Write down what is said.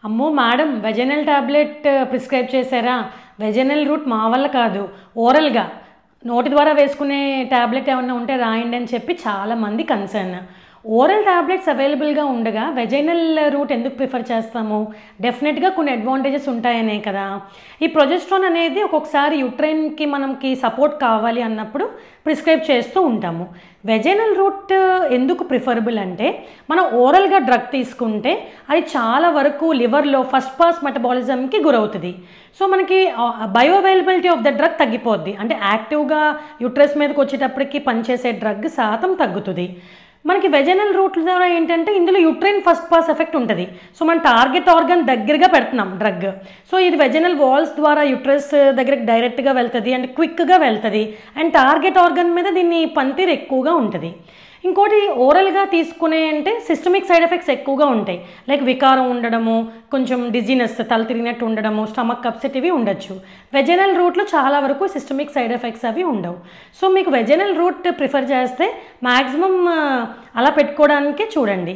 అమ్మో madam vaginal tablet prescribe చేశారా? Vaginal route మా వల్ల కాదు, ఓరల్గా నోటి ద్వారా వేసుకునే టాబ్లెట్ ఏమన్నా ఉంటే రాయండి అని చెప్పి చాలామంది కన్సర్న్. ఓరల్ టాబ్లెట్స్ అవైలబుల్గా ఉండగా వెజైనల్ రూట్ ఎందుకు ప్రిఫర్ చేస్తాము? డెఫినెట్గా కొన్ని అడ్వాంటేజెస్ ఉంటాయనే కదా. ఈ ప్రొజెస్ట్రాన్ అనేది ఒక్కొక్కసారి యూట్రైన్కి మనకి సపోర్ట్ కావాలి అన్నప్పుడు ప్రిస్క్రైబ్ చేస్తూ ఉంటాము. వెజైనల్ రూట్ ఎందుకు ప్రిఫరబుల్ అంటే, మనం ఓరల్గా డ్రగ్ తీసుకుంటే అది చాలా వరకు లివర్లో ఫస్ట్ పాస్ మెటబాలిజంకి గురవుతుంది. సో మనకి bio availability of the drug తగ్గిపోద్ది. అంటే యాక్టివ్గా యూట్రస్ మీదకి వచ్చేటప్పటికి పనిచేసే డ్రగ్ శాతం తగ్గుతుంది. మనకి వెజనల్ రూట్ల ద్వారా ఏంటంటే ఇందులో యూట్రైన్ ఫస్ట్ పాస్ ఎఫెక్ట్ ఉంటుంది. సో మన టార్గెట్ ఆర్గన్ దగ్గరగా పెడుతున్నాం డ్రగ్. సో ఇది వెజనల్ వాల్స్ ద్వారా యూట్రస్ దగ్గరికి డైరెక్ట్గా వెళ్తుంది అండ్ క్విక్గా వెళ్తుంది అండ్ టార్గెట్ ఆర్గన్ మీద దీన్ని పనితీరు ఎక్కువగా ఉంటుంది. ఇంకోటి ఓరల్గా తీసుకునే అంటే సిస్టమిక్ సైడ్ ఎఫెక్ట్స్ ఎక్కువగా ఉంటాయి. లైక్ వికారం ఉండడము, కొంచెం డిజీనెస్, తల తిరిగినట్టు ఉండడము, స్టమక్ అప్సెట్ ఇవి ఉండొచ్చు. వెజనల్ రూట్లో చాలా వరకు సిస్టమిక్ సైడ్ ఎఫెక్ట్స్ అవి ఉండవు. సో మీకు వెజనల్ రూట్ ప్రిఫర్ చేస్తే మ్యాక్సిమం అలా పెట్టుకోవడానికే చూడండి.